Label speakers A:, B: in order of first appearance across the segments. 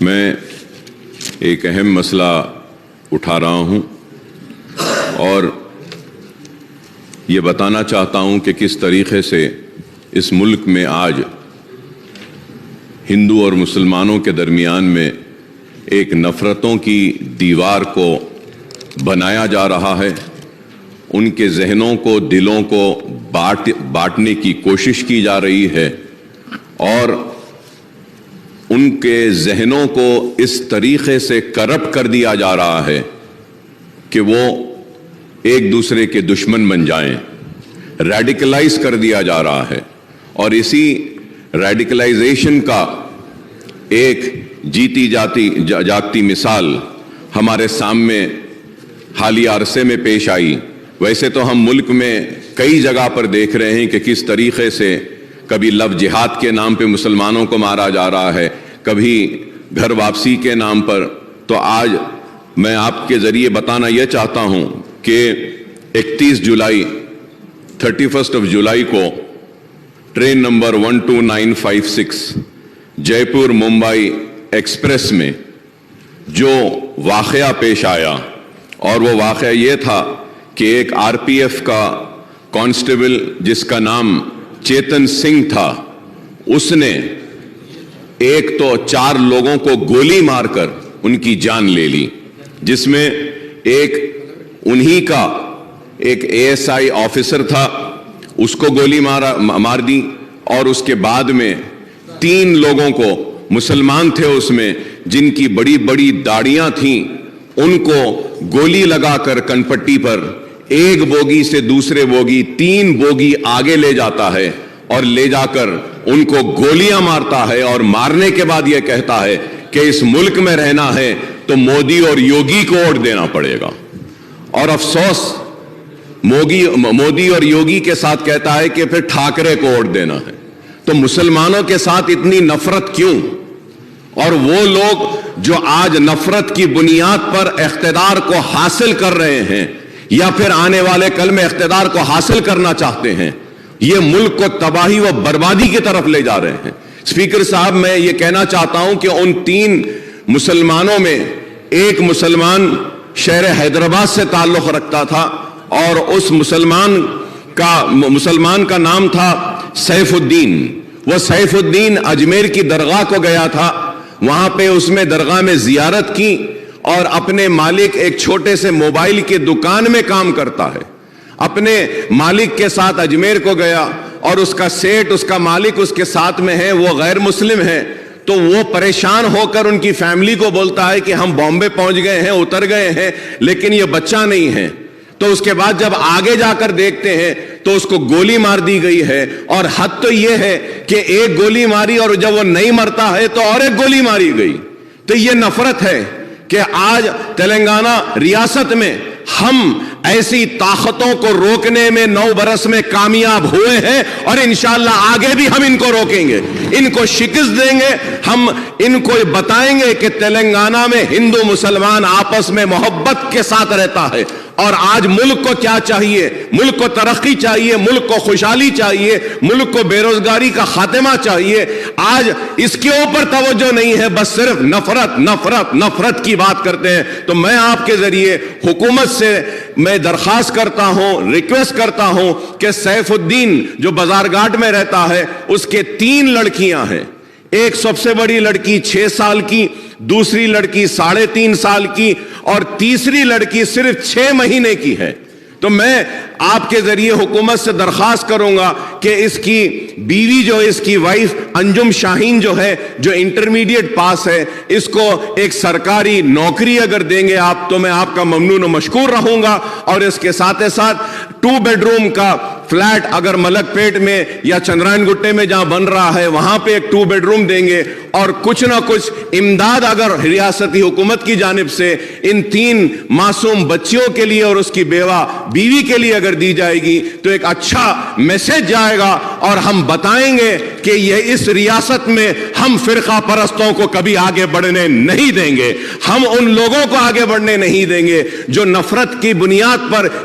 A: میں ایک اہم مسئلہ اٹھا رہا ہوں اور یہ بتانا چاہتا ہوں کہ کس طریقے سے اس ملک میں آج ہندو اور مسلمانوں کے درمیان میں ایک نفرتوں کی دیوار کو بنایا جا رہا ہے، ان کے ذہنوں کو، دلوں کو بانٹنے کی کوشش کی جا رہی ہے اور ان کے ذہنوں کو اس طریقے سے کرپٹ کر دیا جا رہا ہے کہ وہ ایک دوسرے کے دشمن بن جائیں، ریڈیکلائز کر دیا جا رہا ہے۔ اور اسی ریڈیکلائزیشن کا ایک جیتی جاگتی مثال ہمارے سامنے حالیہ عرصے میں پیش آئی۔ ویسے تو ہم ملک میں کئی جگہ پر دیکھ رہے ہیں کہ کس طریقے سے کبھی لو جہاد کے نام پہ مسلمانوں کو مارا جا رہا ہے، کبھی گھر واپسی کے نام پر۔ تو آج میں آپ کے ذریعے بتانا یہ چاہتا ہوں کہ 31 جولائی 31 جولائی کو ٹرین نمبر 12956 جے پور ممبئی ایکسپریس میں جو واقعہ پیش آیا، اور وہ واقعہ یہ تھا کہ ایک آر پی ایف کا کانسٹیبل جس کا نام چیتن سنگھ تھا، اس نے ایک تو 4 لوگوں کو گولی مار کر ان کی جان لے لی، جس میں ایک انہی کا ایک اے ایس آئی آفیسر تھا، اس کو گولی مار دی، اور اس کے بعد میں 3 لوگوں کو، مسلمان تھے اس میں، جن کی بڑی بڑی داڑیاں تھیں، ان کو گولی لگا کر کنپٹی پر ایک بوگی سے دوسرے بوگی 3 بوگی آگے لے جاتا ہے اور لے جا کر ان کو گولیاں مارتا ہے، اور مارنے کے بعد یہ کہتا ہے کہ اس ملک میں رہنا ہے تو مودی اور یوگی کو ووٹ دینا پڑے گا۔ اور افسوس مودی اور یوگی کے ساتھ کہتا ہے کہ پھر ٹھاکرے کو ووٹ دینا ہے۔ تو مسلمانوں کے ساتھ اتنی نفرت کیوں؟ اور وہ لوگ جو آج نفرت کی بنیاد پر اقتدار کو حاصل کر رہے ہیں یا پھر آنے والے کل میں اقتدار کو حاصل کرنا چاہتے ہیں، یہ ملک کو تباہی و بربادی کی طرف لے جا رہے ہیں۔ اسپیکر صاحب، میں یہ کہنا چاہتا ہوں کہ ان 3 مسلمانوں میں ایک مسلمان شہر حیدرآباد سے تعلق رکھتا تھا، اور اس مسلمان کا نام تھا سیف الدین۔ وہ سیف الدین اجمیر کی درگاہ کو گیا تھا، وہاں پہ اس میں درگاہ میں زیارت کی، اور اپنے مالک ایک چھوٹے سے موبائل کی دکان میں کام کرتا ہے، اپنے مالک کے ساتھ اجمیر کو گیا، اور اس کا سیٹ، اس کا مالک اس کے ساتھ میں ہے، وہ غیر مسلم ہے۔ تو وہ پریشان ہو کر ان کی فیملی کو بولتا ہے کہ ہم بامبے پہنچ گئے ہیں، اتر گئے ہیں، لیکن یہ بچہ نہیں ہے۔ تو اس کے بعد جب آگے جا کر دیکھتے ہیں تو اس کو گولی مار دی گئی ہے، اور حد تو یہ ہے کہ ایک گولی ماری اور جب وہ نہیں مرتا ہے تو اور ایک گولی ماری گئی۔ تو یہ نفرت ہے کہ آج تلنگانہ ریاست میں ہم ایسی طاقتوں کو روکنے میں 9 برس میں کامیاب ہوئے ہیں، اور انشاءاللہ آگے بھی ہم ان کو روکیں گے، ان کو شکست دیں گے۔ ہم ان کو بتائیں گے کہ تلنگانہ میں ہندو مسلمان آپس میں محبت کے ساتھ رہتا ہے، اور آج ملک کو کیا چاہیے؟ ملک کو ترقی چاہیے، ملک کو خوشحالی چاہیے، ملک کو بے روزگاری کا خاتمہ چاہیے۔ آج اس کے اوپر توجہ نہیں ہے، بس صرف نفرت نفرت نفرت کی بات کرتے ہیں۔ تو میں آپ کے ذریعے حکومت سے میں درخواست کرتا ہوں، ریکویسٹ کرتا ہوں کہ سیف الدین جو بازار گھاٹ میں رہتا ہے، اس کے 3 لڑکیاں ہیں، ایک سب سے بڑی لڑکی 6 سال کی، دوسری لڑکی 3.5 سال کی، اور تیسری لڑکی صرف 6 مہینے کی ہے۔ تو میں آپ کے ذریعے حکومت سے درخواست کروں گا کہ اس کی بیوی جو اس کی وائف انجم شاہین جو ہے، جو انٹرمیڈیٹ پاس ہے، اس کو ایک سرکاری نوکری اگر دیں گے آپ تو میں آپ کا ممنون و مشکور رہوں گا، اور اس کے ساتھ 2 بیڈ روم کا فلیٹ اگر ملک پیٹ میں یا چندرائن گٹے میں جہاں بن رہا ہے وہاں پہ ایک 2 بیڈ روم دیں گے، اور کچھ نہ کچھ امداد اگر ریاستی حکومت کی جانب سے ان 3 معصوم بچیوں کے لیے اور اس کی بیوی کے لیے اگر دی جائے گی تو ایک اچھا میسج جائے گا، اور ہم بتائیں گے کہ یہ اس ریاست میں ہم فرقہ پرستوں کو کبھی آگے بڑھنے نہیں دیں گے، ہم ان لوگوں کو آگے بڑھنے نہیں دیں گے جو نفرت کی بنیاد پر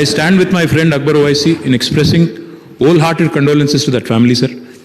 B: I stand with my friend Akbar Owaisi in expressing wholehearted condolences to that family, sir.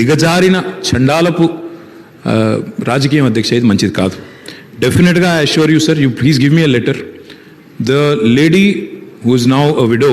B: దిగజారిన చండాలపు రాజకీయం అధ్యక్ష ఇది మంచిది కాదు. డెఫినెట్గా I assure you sir, you please give me a letter. The lady who is now a widow,